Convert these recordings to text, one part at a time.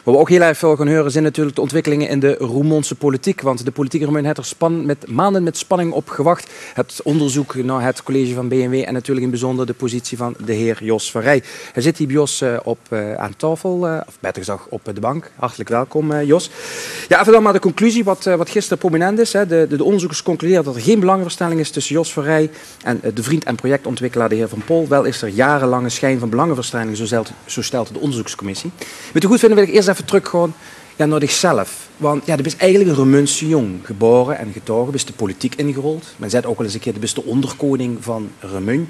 Wat we ook heel erg veel gaan horen zijn natuurlijk de ontwikkelingen in de Roermondse politiek. Want de politiek in Roermond heeft er maanden met spanning op gewacht. Het onderzoek naar het college van BMW en natuurlijk in het bijzonder de positie van de heer Jos van Rij. Hij zit hier bij Jos aan tafel, of beter gezegd op de bank. Hartelijk welkom Jos. Ja, even dan maar de conclusie wat gisteren prominent is. Hè. De onderzoekers concluderen dat er geen belangenverstrengeling is tussen Jos van Rij en de vriend en projectontwikkelaar de heer Van Pol. Wel is er jarenlange schijn van belangenverstrengeling, zo stelt de onderzoekscommissie. Weet u goed vinden, wil ik eerst even terug gewoon naar zichzelf. Want ja, je bent eigenlijk een Roermondse jong, geboren en getogen, bent de politiek ingerold. Men zegt ook wel eens een keer, je bent de onderkoning van Roermond.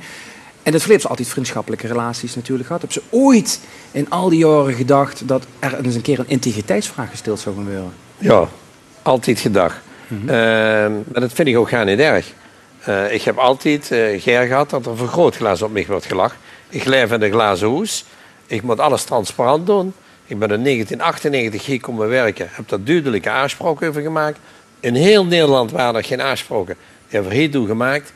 En het verleden hebben ze altijd vriendschappelijke relaties natuurlijk gehad. Hebben ze ooit in al die jaren gedacht dat er eens een keer een integriteitsvraag gesteld zou gebeuren? Ja, altijd gedacht. Maar dat vind ik ook gar niet erg. Ik heb altijd ger gehad dat er een vergrootglas op mij wordt gelachen. Ik leef in een glazen hoes. Ik moet alles transparant doen. Ik ben in 1998 hier komen werken. Heb daar duidelijke aanspraken over gemaakt. In heel Nederland waren er geen aanspraken. Die hebben we hiertoe gemaakt.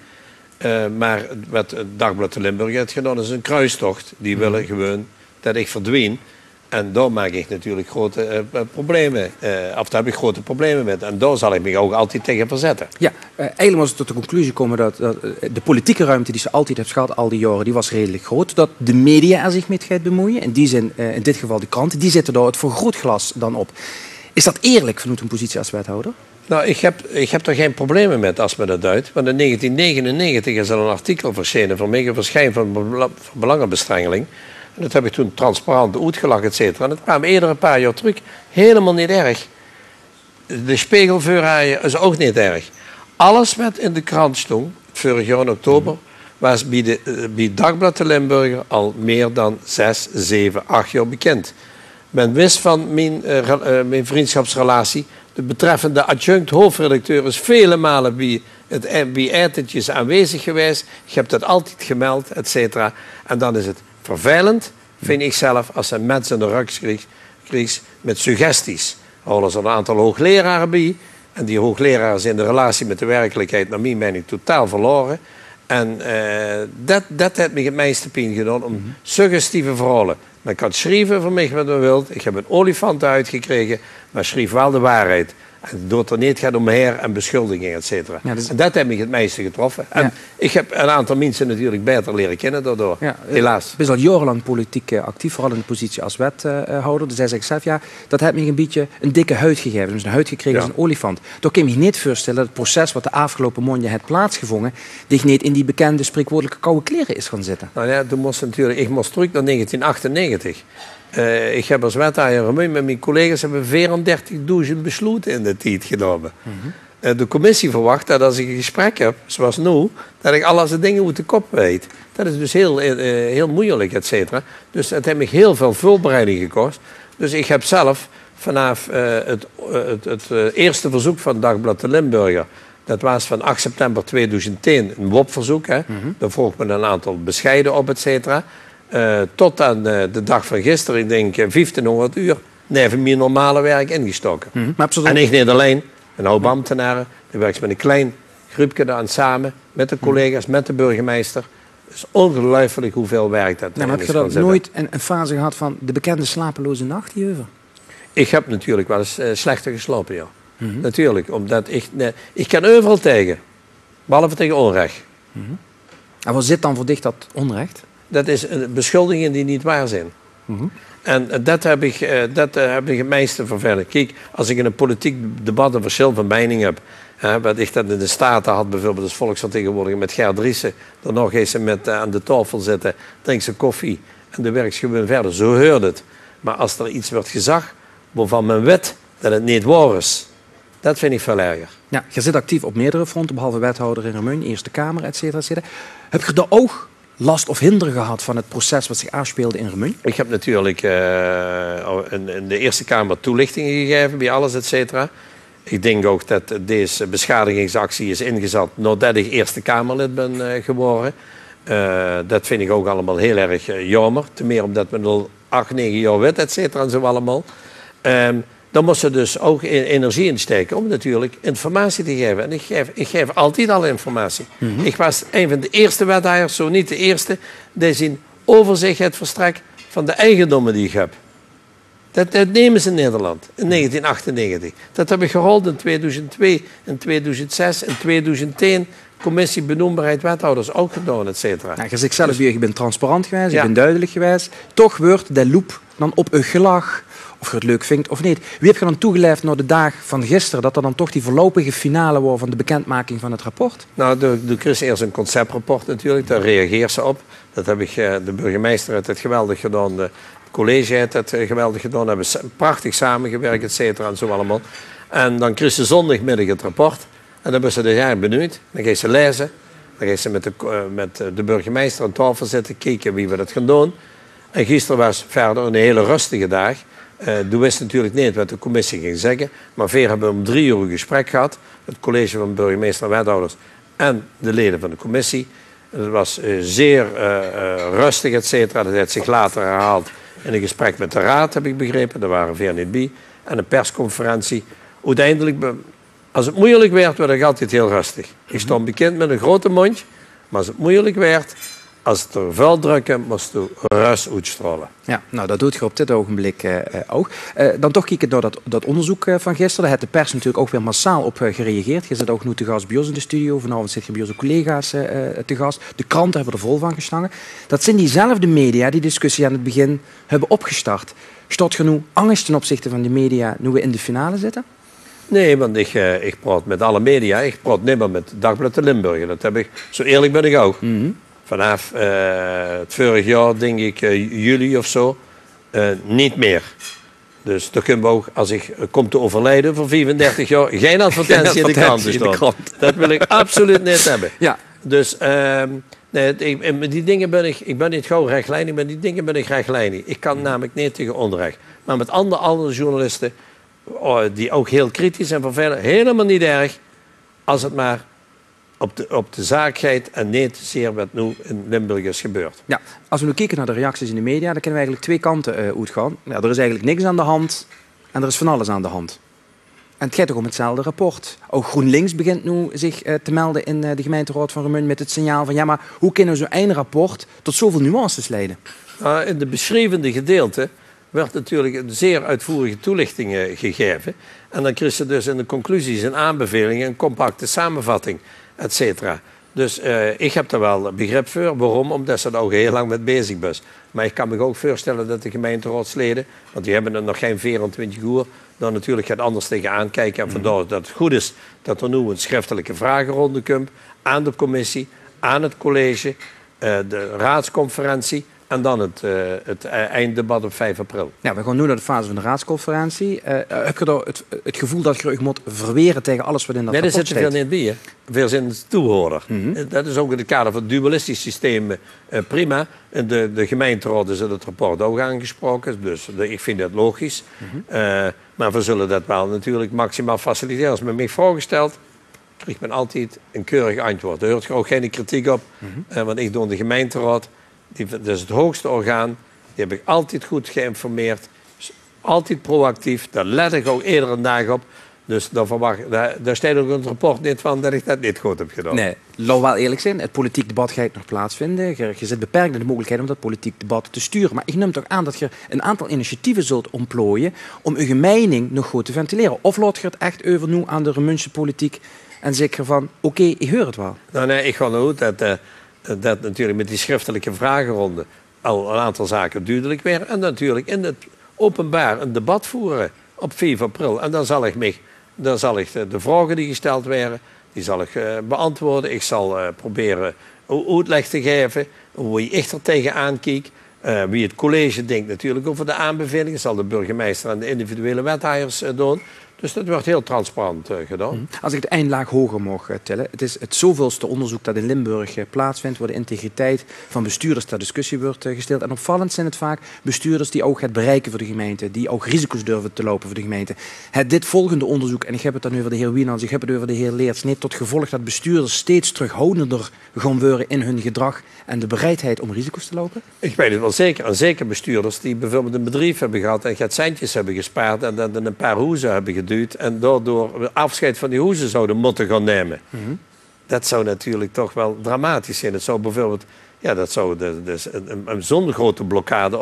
Maar wat het Dagblad de Limburger heeft gedaan, is een kruistocht. Die willen gewoon dat ik verdween. En daar maak ik natuurlijk grote problemen. Of daar heb ik grote problemen met. En daar zal ik me ook altijd tegen verzetten. Ja, eigenlijk was het tot de conclusie komen dat de politieke ruimte die ze altijd heeft gehad al die jaren, die was redelijk groot. Dat de media er zich mee gaat bemoeien. In die zin, in dit geval de kranten, die zetten daar het vergrootglas dan op. Is dat eerlijk vanuit een positie als wethouder? Nou, ik heb er geen problemen met als me dat duidt. Want in 1999 is er een artikel verschenen van mij, verschijn van belangenbestrengeling. En dat heb ik toen transparant uitgelachen, et cetera. En dat kwam eerder een paar jaar terug. Helemaal niet erg. De spiegelvuurhaaien is ook niet erg. Alles wat in de krant stond, vorig jaar in oktober, was bij Dagblad de Limburger al meer dan 6, 7, 8 jaar bekend. Men wist van mijn vriendschapsrelatie. De betreffende adjunct hoofdredacteur is vele malen bij etentjes aanwezig geweest. Je hebt dat altijd gemeld, et cetera. En dan is het vervelend, vind ik zelf, als een mens in de rug kreeg met suggesties. Er is een aantal hoogleraren bij. En die hoogleraren zijn de relatie met de werkelijkheid, naar mijn mening, totaal verloren. En dat heeft me het meeste pijn gedaan, om suggestieve verhalen. Men kan schrijven van mij wat men wil. Ik heb een olifant uitgekregen, maar schreef wel de waarheid. En door het er niet gaat om heer en beschuldigingen, et cetera. Ja, dus... En dat heeft me het meeste getroffen. En ik heb een aantal mensen natuurlijk beter leren kennen daardoor. Ja, helaas. Je bent al jarenlang politiek actief, vooral in de positie als wethouder. Dus hij zegt zelf, ja, dat heeft me een beetje een dikke huid gegeven. Dus een huid gekregen als een olifant. Toch kan je me niet voorstellen dat het proces wat de afgelopen maanden heeft plaatsgevonden, dich niet in die bekende spreekwoordelijke koude kleren is gaan zitten. Nou ja, ik moest terug naar 1998. Ik heb als wethouder met mijn collega's hebben 34.000 besluiten in de tijd genomen. De commissie verwacht dat als ik een gesprek heb, zoals nu, dat ik al die dingen uit de kop weet. Dat is dus heel moeilijk, et cetera. Dus het heeft me heel veel voorbereiding gekost. Dus ik heb zelf vanaf het eerste verzoek van Dagblad de Limburger, dat was van 8 september 2010, een WOP-verzoek. Daar volgt men een aantal bescheiden op, et cetera. Tot aan de dag van gisteren, ik denk 1500 uur, neven mijn normale werk ingestoken. En ik niet alleen, een hoop ambtenaren. Dan werk ik met een klein groepje aan samen, met de collega's, met de burgemeester. Het is ongelooflijk hoeveel werk dat maar heb je dat nooit een fase gehad van de bekende slapeloze nacht hierover? Ik heb natuurlijk wel eens slechter geslapen, ja. Natuurlijk, omdat ik kan overal tegen, behalve tegen onrecht. En wat zit dan voor dich dat onrecht? Dat is beschuldigingen die niet waar zijn. En dat heb ik het meeste vervelend. Kijk, als ik in een politiek debat een verschil van mening heb, wat ik dat in de Staten had, bijvoorbeeld als volksvertegenwoordiger met Ger Driessen, dan nog eens aan de tafel zitten, drink ze koffie en dan werkt ze gewoon verder. Zo hoort het. Maar als er iets wordt gezegd waarvan men weet dat het niet waar is, dat vind ik veel erger. Ja, je zit actief op meerdere fronten, behalve wethouder in Roermond, Eerste Kamer, et cetera, et cetera. Heb je er ook last of hinder gehad van het proces wat zich afspeelde in Roermond? Ik heb natuurlijk in de Eerste Kamer toelichtingen gegeven bij alles, et cetera. Ik denk ook dat deze beschadigingsactie is ingezet nadat ik Eerste Kamerlid ben geworden. Dat vind ik ook allemaal heel erg jammer. Ten meer omdat men al 8, 9 jaar weet, et cetera, en zo allemaal. Dan moest ze dus ook energie insteken om natuurlijk informatie te geven. En ik geef altijd alle informatie. Ik was een van de eerste wethouders, zo niet de eerste, die zijn overzicht het verstrek van de eigendommen die ik heb. Dat nemen ze in Nederland in 1998. Dat heb ik gerold in 2002, in 2006, in 2010. Commissie benoembaarheid wethouders ook gedaan, et cetera. Ja, je zegt zelf weer, je bent transparant geweest, je bent duidelijk geweest. Toch wordt de loep dan op een gelach, of je het leuk vindt of niet. Wie heb je dan toegeleefd naar de dag van gisteren, dat er dan toch die voorlopige finale was van de bekendmaking van het rapport? Nou, doe Chris eerst een conceptrapport natuurlijk, daar reageert ze op. Dat heb ik, de burgemeester heeft het geweldig gedaan, het college heeft het geweldig gedaan, hebben prachtig samengewerkt, et cetera, en zo allemaal. En dan kreeg ze zondagmiddag het rapport. En dan ben ze dus jaar benieuwd. Dan ga ze lezen. Dan ga ze met de burgemeester aan tafel zitten, kijken wie we dat gaan doen. En gisteren was verder een hele rustige dag. Toen wist natuurlijk niet wat de commissie ging zeggen. Maar weer hebben we om 3 uur een gesprek gehad. Het college van burgemeester en wethouders en de leden van de commissie. Het was zeer rustig, et cetera. Dat heeft zich later herhaald in een gesprek met de raad, heb ik begrepen. Daar waren we niet bij. En een persconferentie. Uiteindelijk, als het moeilijk werd, werd ik altijd heel rustig. Ik stond bekend met een grote mond. Maar als het moeilijk werd, als het er vuil drukken, moest je rust uitstralen. Ja, nou dat doet je op dit ogenblik ook. Dan toch kijken naar dat onderzoek van gisteren. Daar heeft de pers natuurlijk ook weer massaal op gereageerd. Je zit ook nu te gast bij ons in de studio. Vanavond zit je bij onze collega's te gast. De kranten hebben er vol van gestangen. Dat zijn diezelfde media die discussie aan het begin hebben opgestart. Staat genoeg angst ten opzichte van de media nu we in de finale zitten? Nee, want ik praat met alle media. Ik praat niet meer met Dagblad de Limburger. Dat heb ik, zo eerlijk ben ik ook. Vanaf het vorig jaar, denk ik, juli of zo, niet meer. Dus dan kunnen we ook, als ik kom te overlijden voor 35 jaar, geen advertentie in de krant staan. Dat wil ik absoluut niet hebben. Ja. Dus met die dingen ik ben niet gauw rechtlijnig, maar die dingen ben ik rechtlijnig. Ik kan namelijk niet tegen onrecht. Maar met andere journalisten, die ook heel kritisch zijn vervelend, helemaal niet erg, als het maar op de zaak gaat en niet zeer wat nu in Limburg is gebeurd. Ja, als we nu kijken naar de reacties in de media, dan kunnen we eigenlijk twee kanten uitgaan. Ja, er is eigenlijk niks aan de hand en er is van alles aan de hand. En het gaat toch om hetzelfde rapport. Ook GroenLinks begint nu zich te melden in de gemeenteraad van Remun met het signaal van ja, maar hoe kunnen zo'n één rapport tot zoveel nuances leiden? In de beschrijvende gedeelte werd natuurlijk een zeer uitvoerige toelichting gegeven. En dan kreeg ze dus in de conclusies en aanbevelingen een compacte samenvatting, et cetera. Dus ik heb daar wel begrip voor. Waarom? Omdat ze er ook heel lang mee bezig was. Maar ik kan me ook voorstellen dat de gemeenteraadsleden, want die hebben er nog geen 24 uur, dan natuurlijk gaat anders tegenaan kijken. En vandaar dat het goed is dat er nu een schriftelijke vragenronde komt aan de commissie, aan het college, de raadsconferentie. En dan het einddebat op 5 april. Ja, we gaan nu naar de fase van de raadsconferentie. Heb je het gevoel dat je moet verweren tegen alles wat in dat rapport staat? Nee, daar zit er veel niet bij. Veel zijn het toehoorder. Dat is ook in het kader van het dualistisch systeem prima. De gemeenteraad is in het rapport ook aangesproken. Dus ik vind dat logisch. Maar we zullen dat wel natuurlijk maximaal faciliteren. Als men mij voorgesteld, krijgt men altijd een keurig antwoord. Daar hoort ook geen kritiek op. Want ik door de gemeenteraad, dat is het hoogste orgaan. Die heb ik altijd goed geïnformeerd. Altijd proactief. Daar let ik ook iedere dag op. Dus daar staat ook in het rapport niet van dat ik dat niet goed heb gedaan. Nee, laat wel eerlijk zijn. Het politiek debat gaat nog plaatsvinden. Je zit beperkt in de mogelijkheid om dat politiek debat te sturen. Maar ik neem toch aan dat je een aantal initiatieven zult ontplooien om je mening nog goed te ventileren. Of laat je het echt over nu aan de Remunse politiek en zeker van oké, ik hoor het wel. Nou nee, ik ga nou dat natuurlijk met die schriftelijke vragenronde al een aantal zaken duidelijk werden. En natuurlijk in het openbaar een debat voeren op 4 april. En dan zal ik de vragen die gesteld werden, die zal ik beantwoorden. Ik zal proberen uitleg te geven hoe ik er tegenaan kijk. Wie het college denkt natuurlijk over de aanbevelingen, zal de burgemeester en de individuele wethouders doen. Dus dat wordt heel transparant gedaan. Als ik de eindlaag hoger mag tellen. Het is het zoveelste onderzoek dat in Limburg plaatsvindt, waar de integriteit van bestuurders ter discussie wordt gesteld. En opvallend zijn het vaak bestuurders die ook het bereiken voor de gemeente, die ook risico's durven te lopen voor de gemeente. Dit volgende onderzoek, en ik heb het dan over de heer Wienans, ik heb het over de heer Leerts, neemt tot gevolg dat bestuurders steeds terughoudender gaan worden in hun gedrag en de bereidheid om risico's te lopen? Ik weet het wel zeker. En zeker bestuurders die bijvoorbeeld een bedrijf hebben gehad en centjes hebben gespaard en dan een paar hoezen hebben geduwd en daardoor afscheid van die hoezen zouden moeten gaan nemen. Dat zou natuurlijk toch wel dramatisch zijn. Het zou bijvoorbeeld Ja, dat zou dus een zo'n grote blokkade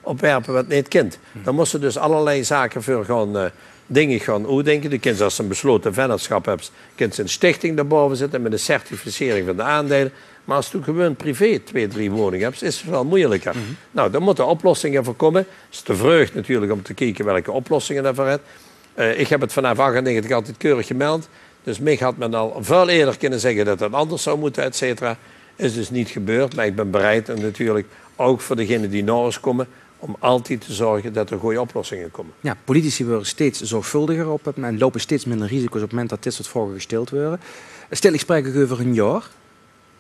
opwerpen wat niet kent. Dan moesten dus allerlei zaken voor gaan, dingen gaan uitdenken. Je kunt als je een besloten vennootschap hebt, kunt je een stichting daarboven zetten met een certificering van de aandelen. Maar als je gewoon privé 2, 3 woningen hebt, is het wel moeilijker. Nou, daar moeten oplossingen voor komen. Het is te vreugd natuurlijk om te kijken welke oplossingen daarvoor hebt. Ik heb het vanaf 98 altijd keurig gemeld. Dus mij had men al veel eerder kunnen zeggen dat het anders zou moeten, et cetera. Is dus niet gebeurd. Maar ik ben bereid en natuurlijk ook voor degenen die na ons komen, om altijd te zorgen dat er goede oplossingen komen. Ja, politici worden steeds zorgvuldiger op het en lopen steeds minder risico's op het moment dat dit soort vragen gesteld worden. Stel, ik spreek over een jaar.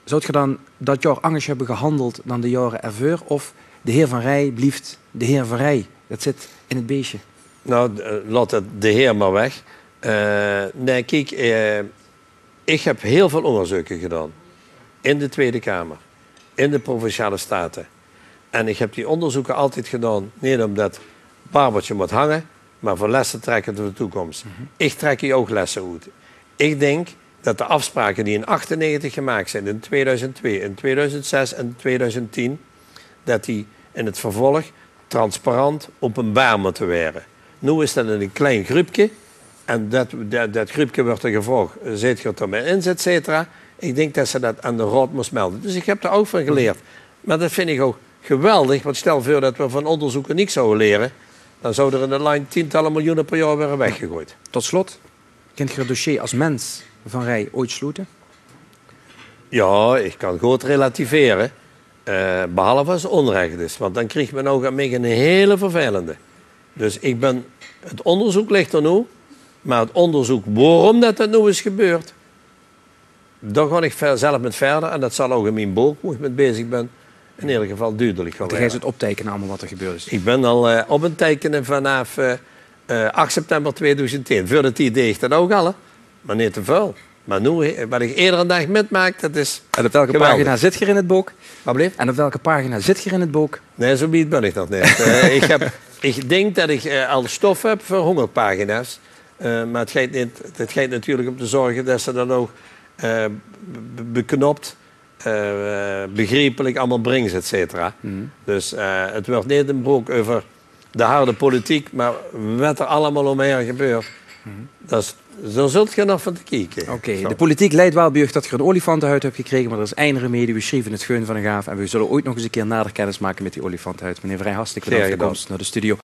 Zou je dan dat jaar anders hebben gehandeld dan de jaren ervoor? Of de heer Van Rij blieft de heer Van Rij? Dat zit in het beestje. Nou, laat het de heer maar weg. Nee, kijk, ik heb heel veel onderzoeken gedaan. In de Tweede Kamer. In de Provinciale Staten. En ik heb die onderzoeken altijd gedaan, niet omdat Barbertje moet hangen, maar voor lessen trekken voor de toekomst. Ik trek hier ook lessen uit. Ik denk dat de afspraken die in 1998 gemaakt zijn, in 2002, in 2006 en 2010, dat die in het vervolg transparant openbaar moeten worden. Nu is dat in een klein groepje en dat groepje wordt er gevraagd, zit je ermee in, et cetera. Ik denk dat ze dat aan de raad moest melden. Dus ik heb er ook van geleerd. Maar dat vind ik ook geweldig, want stel voor dat we van onderzoeken niks zouden leren, dan zouden er in de lijn tientallen miljoenen per jaar worden weggegooid. Tot slot, kent je het dossier als mens Van Rij ooit sluiten? Ja, ik kan goed relativeren. Behalve als het onrecht is. Want dan krijgt men ook een hele vervelende. Dus het onderzoek ligt er nu. Maar het onderzoek waarom dat nu is gebeurd, daar ga ik zelf met verder. En dat zal ook in mijn boek, hoe ik mee bezig ben, in ieder geval duidelijk gaan worden. Jij het optekenen allemaal wat er gebeurd is? Ik ben al op het tekenen vanaf 8 september 2010. Voordat die deed dat ook al, maar niet te veel. Maar nu, wat ik iedere dag metmaak, dat is en op welke geweldig. Pagina zit je in het boek? Wat bleef? En op welke pagina zit je in het boek? Nee, zo niet ben ik nog niet. Ik denk dat ik al stof heb voor 100 pagina's. Maar het gaat natuurlijk om te zorgen dat ze dat ook beknopt, begrijpelijk allemaal brengen, et cetera. Dus het wordt niet een boek over de harde politiek, maar wat er allemaal omheen gebeurt. Daar zult je nog van te kijken. Oké, de politiek leidt wel bij dat je een olifantenhuid hebt gekregen, maar er is één remedie. We schrijven het Geun van de Gaaf en we zullen ooit nog eens een keer nader kennis maken met die olifantenhuid. Meneer Vrij, hartstikke bedankt voor de komst naar de studio.